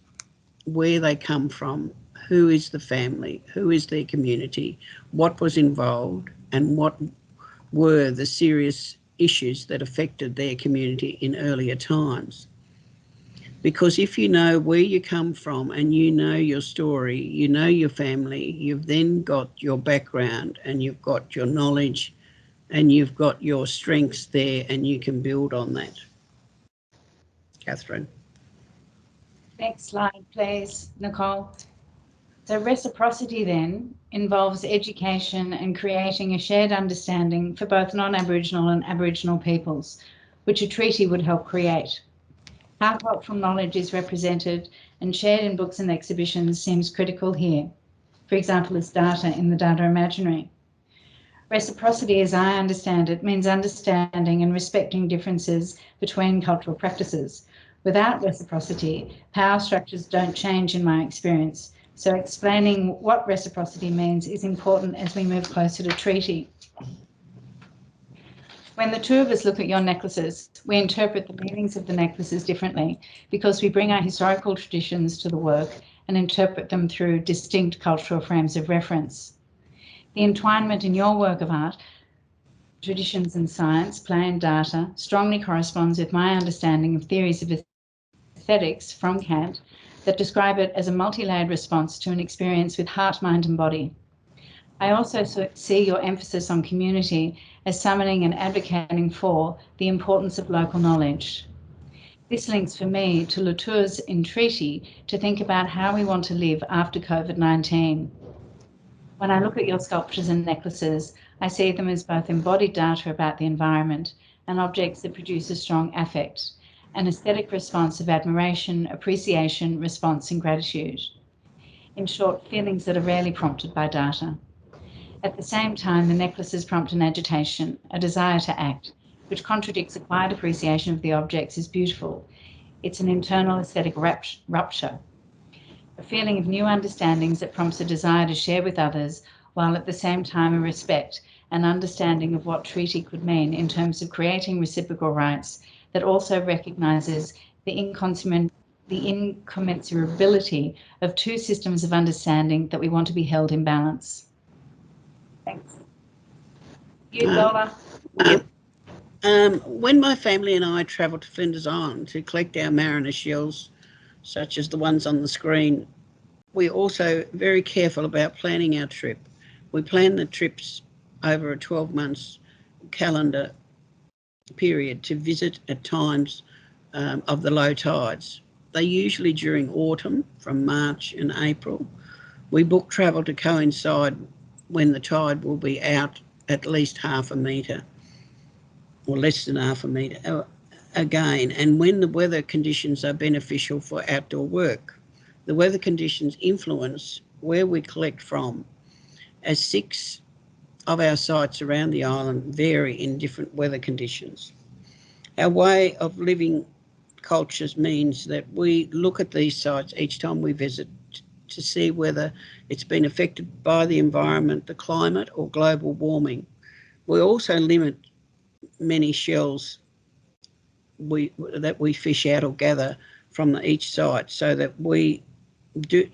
S7: where they come from, who is the family, who is their community, what was involved, and what were the serious issues that affected their community in earlier times. Because if you know where you come from and you know your story, you know your family, you've then got your background and you've got your knowledge and you've got your strengths there, and you can build on that. Katherine.
S1: Next slide, please, Nicole. So reciprocity then involves education and creating a shared understanding for both non-Aboriginal and Aboriginal peoples, which a treaty would help create. How cultural knowledge is represented and shared in books and exhibitions seems critical here, for example, as data in the Data Imaginary. Reciprocity, as I understand it, means understanding and respecting differences between cultural practices. Without reciprocity, power structures don't change in my experience. So explaining what reciprocity means is important as we move closer to treaty. When the two of us look at your necklaces, we interpret the meanings of the necklaces differently because we bring our historical traditions to the work and interpret them through distinct cultural frames of reference. The entwinement in your work of art, traditions and science, play and data, strongly corresponds with my understanding of theories of aesthetics from Kant that describe it as a multi-layered response to an experience with heart, mind and body. I also see your emphasis on community as summoning and advocating for the importance of local knowledge. This links for me to Latour's entreaty to think about how we want to live after COVID-19. When I look at your sculptures and necklaces, I see them as both embodied data about the environment and objects that produce a strong affect, an aesthetic response of admiration, appreciation, response and gratitude. In short, feelings that are rarely prompted by data. At the same time, the necklaces prompt an agitation, a desire to act, which contradicts a quiet appreciation of the objects as beautiful. It's an internal aesthetic rupture, a feeling of new understandings that prompts a desire to share with others, while at the same time a respect and understanding of what treaty could mean in terms of creating reciprocal rights that also recognises the incommensurability of two systems of understanding that we want to be held in balance. Thanks. You, Lola.
S7: When my family and I travelled to Flinders Island to collect our mariner shells, such as the ones on the screen, we're also very careful about planning our trip. We plan the trips over a 12 months calendar period to visit at times of the low tides. They're usually during autumn from March and April. We book travel to coincide when the tide will be out at least half a metre or less than half a metre again, and when the weather conditions are beneficial for outdoor work. The weather conditions influence where we collect from, as 6 of our sites around the island vary in different weather conditions. Our way of living cultures means that we look at these sites each time we visit to see whether it's been affected by the environment, the climate, or global warming. We also limit many shells that we fish out or gather from each site so that we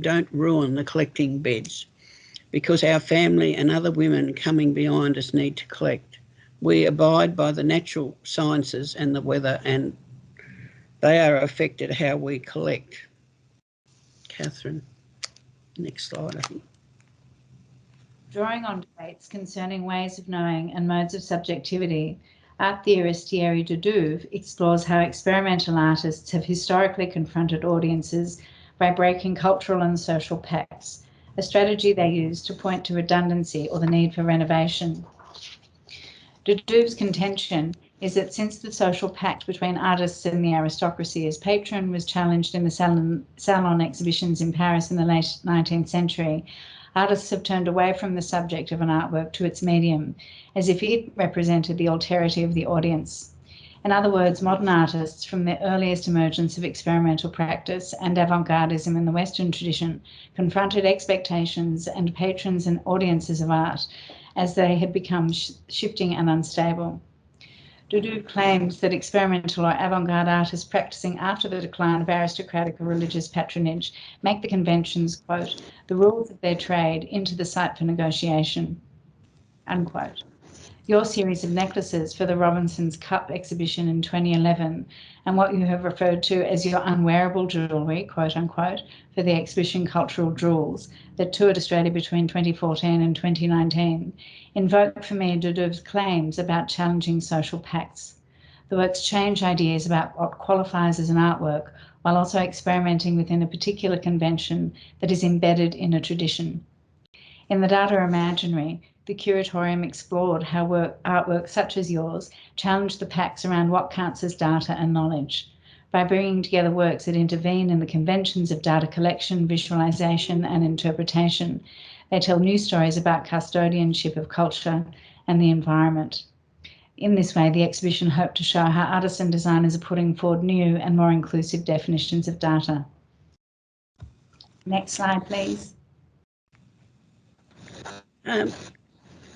S7: don't ruin the collecting beds, because our family and other women coming behind us need to collect. We abide by the natural sciences and the weather, and they are affected how we collect. Katherine, next slide, I think.
S1: Drawing on debates concerning ways of knowing and modes of subjectivity, art theorist Thierry Dodouve explores how experimental artists have historically confronted audiences by breaking cultural and social pacts, a strategy they use to point to redundancy or the need for renovation. Dodouve's contention is that since the social pact between artists and the aristocracy as patron was challenged in the salon exhibitions in Paris in the late 19th century, artists have turned away from the subject of an artwork to its medium, as if it represented the alterity of the audience. In other words, modern artists, from the earliest emergence of experimental practice and avant-gardism in the Western tradition, confronted expectations and patrons and audiences of art as they had become shifting and unstable. Dodouve claims that experimental or avant-garde artists practicing after the decline of aristocratic or religious patronage make the conventions, quote, the rules of their trade into the site for negotiation, unquote. Your series of necklaces for the Robinson's Cup exhibition in 2011 and what you have referred to as your unwearable jewellery, quote unquote, for the exhibition Cultural Jewels that toured Australia between 2014 and 2019 invoke for me Dodouve's claims about challenging social pacts. The works change ideas about what qualifies as an artwork while also experimenting within a particular convention that is embedded in a tradition. In the Data Imaginary, the curatorium explored how artwork such as yours challenged the pacts around what counts as data and knowledge. By bringing together works that intervene in the conventions of data collection, visualization, and interpretation, they tell new stories about custodianship of culture and the environment. In this way, the exhibition hoped to show how artists and designers are putting forward new and more inclusive definitions of data. Next slide, please.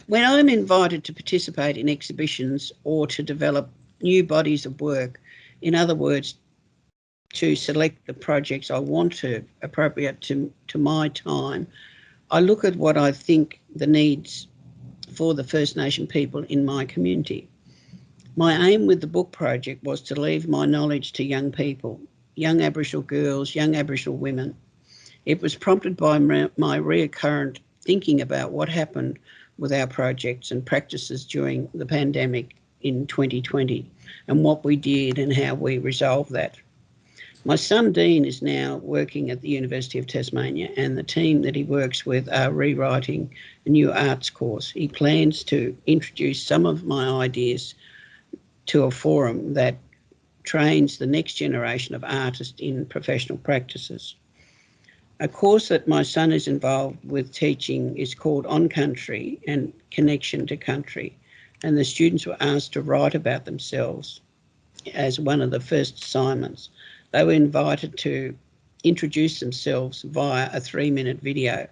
S7: When I'm invited to participate in exhibitions or to develop new bodies of work, in other words, to select the projects I want to appropriate to my time, I look at what I think the needs for the First Nation people in my community. My aim with the book project was to leave my knowledge to young people, young Aboriginal girls, young Aboriginal women. It was prompted by my recurrent thinking about what happened with our projects and practices during the pandemic in 2020 and what we did and how we resolved that. My son Dean is now working at the University of Tasmania, and the team that he works with are rewriting a new arts course. He plans to introduce some of my ideas to a forum that trains the next generation of artists in professional practices. A course that my son is involved with teaching is called On Country and Connection to Country, and the students were asked to write about themselves as one of the first assignments. They were invited to introduce themselves via a 3-minute video,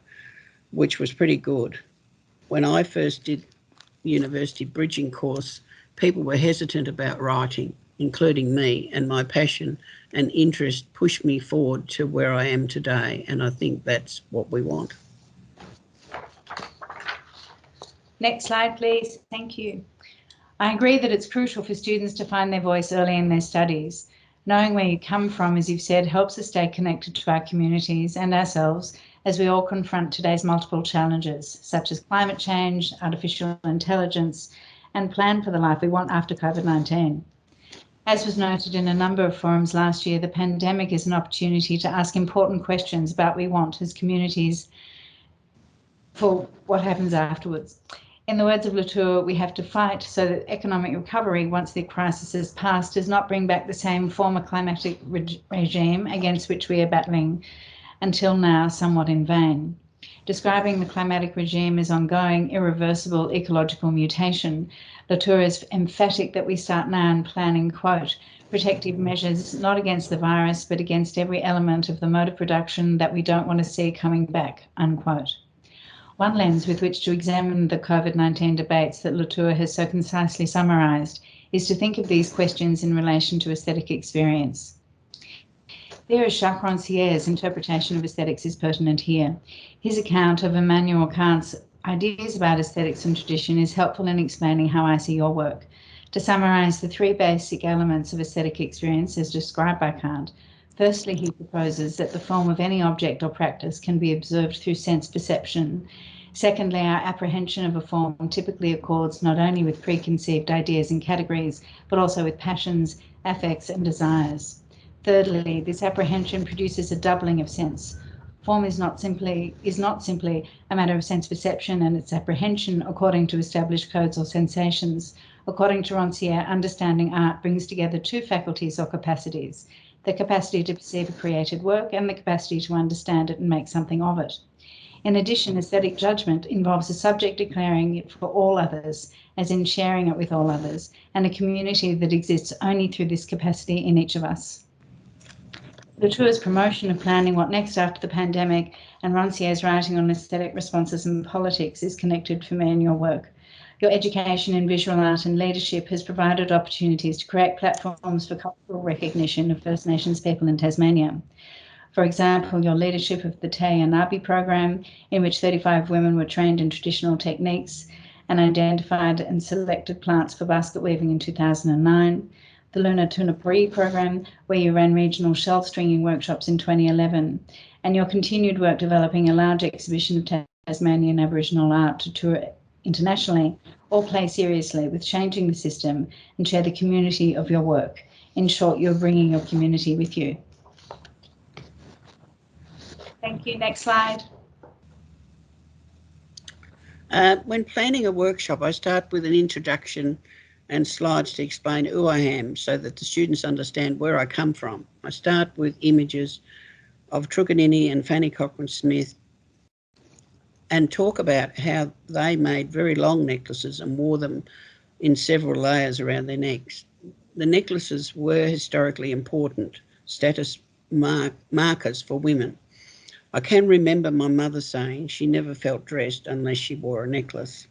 S7: which was pretty good. When I first did university bridging course, people were hesitant about writing, including me, and my passion and interest pushed me forward to where I am today, and I think that's what we want.
S1: Next slide, please. Thank you. I agree that it's crucial for students to find their voice early in their studies. Knowing where you come from, as you've said, helps us stay connected to our communities and ourselves as we all confront today's multiple challenges, such as climate change, artificial intelligence, and plan for the life we want after COVID-19. As was noted in a number of forums last year, the pandemic is an opportunity to ask important questions about what we want as communities for what happens afterwards. In the words of Latour, we have to fight so that economic recovery, once the crisis is past, does not bring back the same former climatic regime against which we are battling until now somewhat in vain. Describing the climatic regime as ongoing, irreversible ecological mutation, Latour is emphatic that we start now in planning, quote, protective measures, not against the virus, but against every element of the mode of production that we don't want to see coming back, unquote. One lens with which to examine the COVID-19 debates that Latour has so concisely summarised is to think of these questions in relation to aesthetic experience. There is Jacques Rancière's interpretation of aesthetics is pertinent here. His account of Immanuel Kant's ideas about aesthetics and tradition is helpful in explaining how I see your work. To summarise the three basic elements of aesthetic experience as described by Kant, firstly, he proposes that the form of any object or practice can be observed through sense perception. Secondly, our apprehension of a form typically accords not only with preconceived ideas and categories, but also with passions, affects, and desires. Thirdly, this apprehension produces a doubling of sense. Form is not simply a matter of sense perception and its apprehension according to established codes or sensations. According to Rancière, understanding art brings together two faculties or capacities, the capacity to perceive a created work and the capacity to understand it and make something of it. In addition, aesthetic judgment involves a subject declaring it for all others, as in sharing it with all others, and a community that exists only through this capacity in each of us. Latour's promotion of planning what next after the pandemic and Rancière's writing on aesthetic responses and politics is connected for me in your work. Your education in visual art and leadership has provided opportunities to create platforms for cultural recognition of First Nations people in Tasmania. For example, your leadership of the Te Anabi program, in which 35 women were trained in traditional techniques and identified and selected plants for basket weaving in 2009. The Luna Tunapuri program, where you ran regional shell stringing workshops in 2011, and your continued work developing a large exhibition of Tasmanian Aboriginal art to tour internationally, all play seriously with changing the system and share the community of your work. In short, you're bringing your community with you. Thank you. Next slide.
S7: When planning a workshop, I start with an introduction and slides to explain who I am so that the students understand where I come from. I start with images of Truganini and Fanny Cochrane-Smith and talk about how they made very long necklaces and wore them in several layers around their necks. The necklaces were historically important status markers for women. I can remember my mother saying she never felt dressed unless she wore a necklace.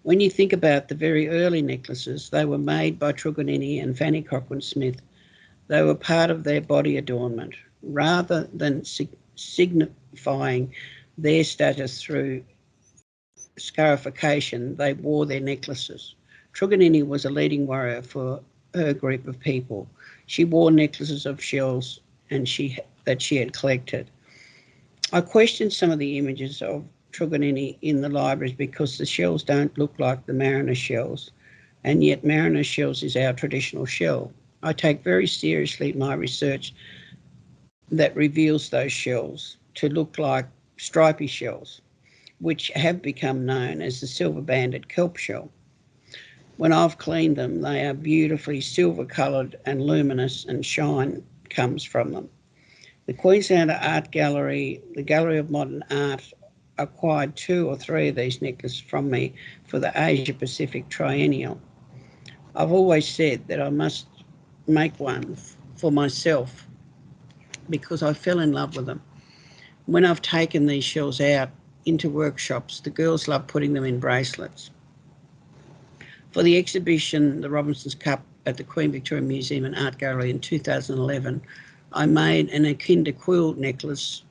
S7: When you think about the very early necklaces, they were made by Truganini and Fanny Cochrane-Smith. They were part of their body adornment. Rather than signifying their status through scarification, they wore their necklaces. Truganini was a leading warrior for her group of people. She wore necklaces of shells that she had collected. I questioned some of the images of Truganini in the libraries because the shells don't look like the mariner shells, and yet mariner shells is our traditional shell. I take very seriously my research that reveals those shells to look like stripy shells, which have become known as the silver-banded kelp shell. When I've cleaned them, they are beautifully silver-coloured and luminous, and shine comes from them. The Queenslander Art Gallery, the Gallery of Modern Art, acquired 2 or 3 of these necklaces from me for the Asia Pacific Triennial. I've always said that I must make one for myself because I fell in love with them. When I've taken these shells out into workshops, the girls love putting them in bracelets. For the exhibition, the Robinson's Cup at the Queen Victoria Museum and Art Gallery in 2011, I made an Akinda quill necklace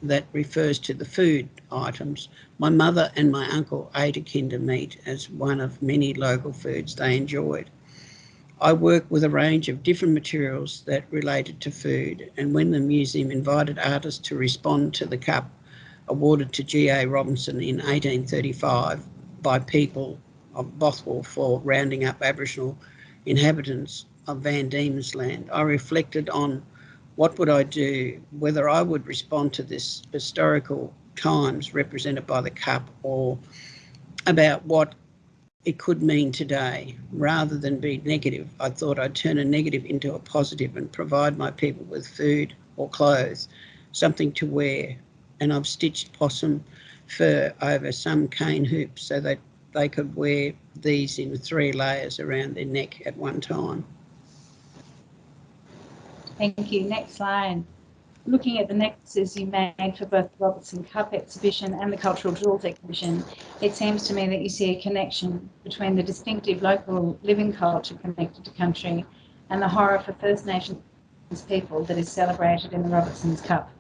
S7: that refers to the food items. My mother and my uncle ate Akinda meat as one of many local foods they enjoyed. I worked with a range of different materials that related to food, and when the museum invited artists to respond to the cup awarded to G.A. Robinson in 1835 by people of Bothwell for rounding up Aboriginal inhabitants of Van Diemen's Land, I reflected on what would I do, whether I would respond to this historical times represented by the cup or about what it could mean today. Rather than be negative, I thought I'd turn a negative into a positive and provide my people with food or clothes, something to wear. And I've stitched possum fur over some cane hoops so that they could wear these in 3 layers around their neck at one time.
S1: Thank you. Next slide. Looking at the necklaces you made for both the Robertson Cup exhibition and the Cultural Jewels exhibition, it seems to me that you see a connection between the distinctive local living culture connected to country and the horror for First Nations people that is celebrated in the Robertson's Cup.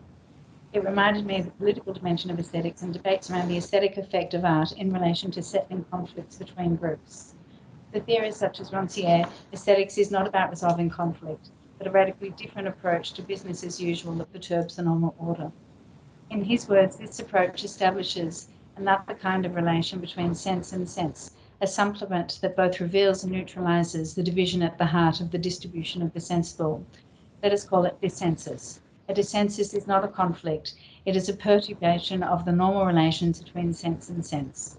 S1: It reminded me of the political dimension of aesthetics and debates around the aesthetic effect of art in relation to settling conflicts between groups. For theorists such as Roncière, aesthetics is not about resolving conflict, but a radically different approach to business as usual that perturbs the normal order. In his words, this approach establishes another kind of relation between sense and sense, a supplement that both reveals and neutralises the division at the heart of the distribution of the sensible. Let us call it dissensus. A dissensus is not a conflict, it is a perturbation of the normal relations between sense and sense.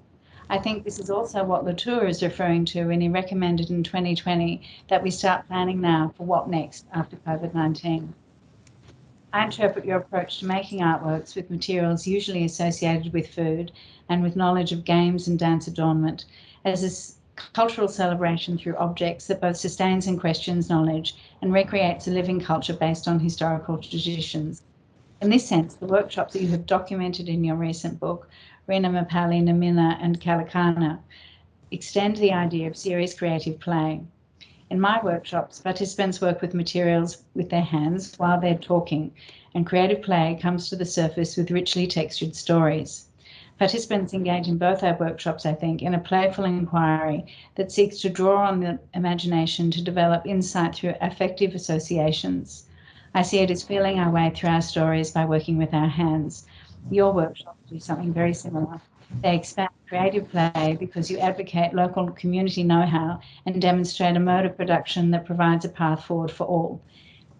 S1: I think this is also what Latour is referring to when he recommended in 2020 that we start planning now for what next after COVID-19. I interpret your approach to making artworks with materials usually associated with food and with knowledge of games and dance adornment as a cultural celebration through objects that both sustains and questions knowledge and recreates a living culture based on historical traditions. In this sense, the workshops that you have documented in your recent book, Rena Mapali, Namina and Kalakana, extend the idea of serious creative play. In my workshops, participants work with materials with their hands while they're talking, and creative play comes to the surface with richly textured stories. Participants engage in both our workshops, I think, in a playful inquiry that seeks to draw on the imagination to develop insight through affective associations. I see it as feeling our way through our stories by working with our hands. Your workshops do something very similar. They expand creative play because you advocate local community know-how and demonstrate a mode of production that provides a path forward for all.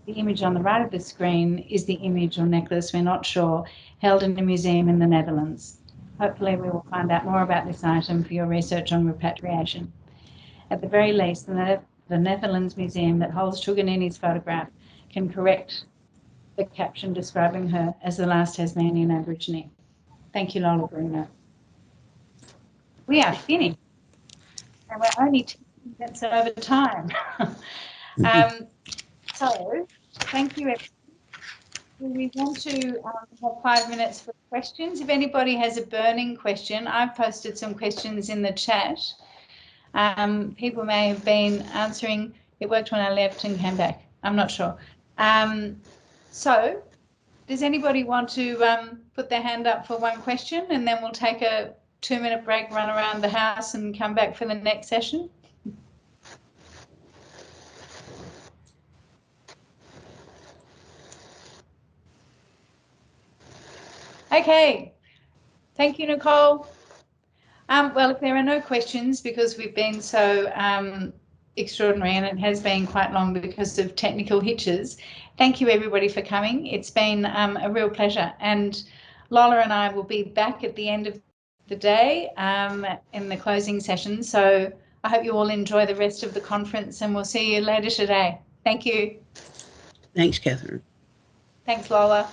S1: The image on the right of the screen is the image or necklace, we're not sure, held in a museum in the Netherlands. Hopefully we will find out more about this item for your research on repatriation. At the very least, the Netherlands Museum that holds Truganini's photograph can correct the caption describing her as the last Tasmanian Aborigine. Thank you, Lola Greeno. We are finished, and we're only 10 minutes over time. So, thank you, everyone. We want to have 5 minutes for questions. If anybody has a burning question, I've posted some questions in the chat. People may have been answering. It worked when I left and came back. I'm not sure. So, does anybody want to put their hand up for one question, and then we'll take a 2-minute break, run around the house and come back for the next session? Okay, thank you, Nicole. Well, if there are no questions, because we've been so extraordinary and it has been quite long because of technical hitches, thank you everybody for coming. It's been a real pleasure, and Lola and I will be back at the end of the day in the closing session. So I hope you all enjoy the rest of the conference, and we'll see you later today. Thank you.
S7: Thanks, Katherine.
S1: Thanks, Lola.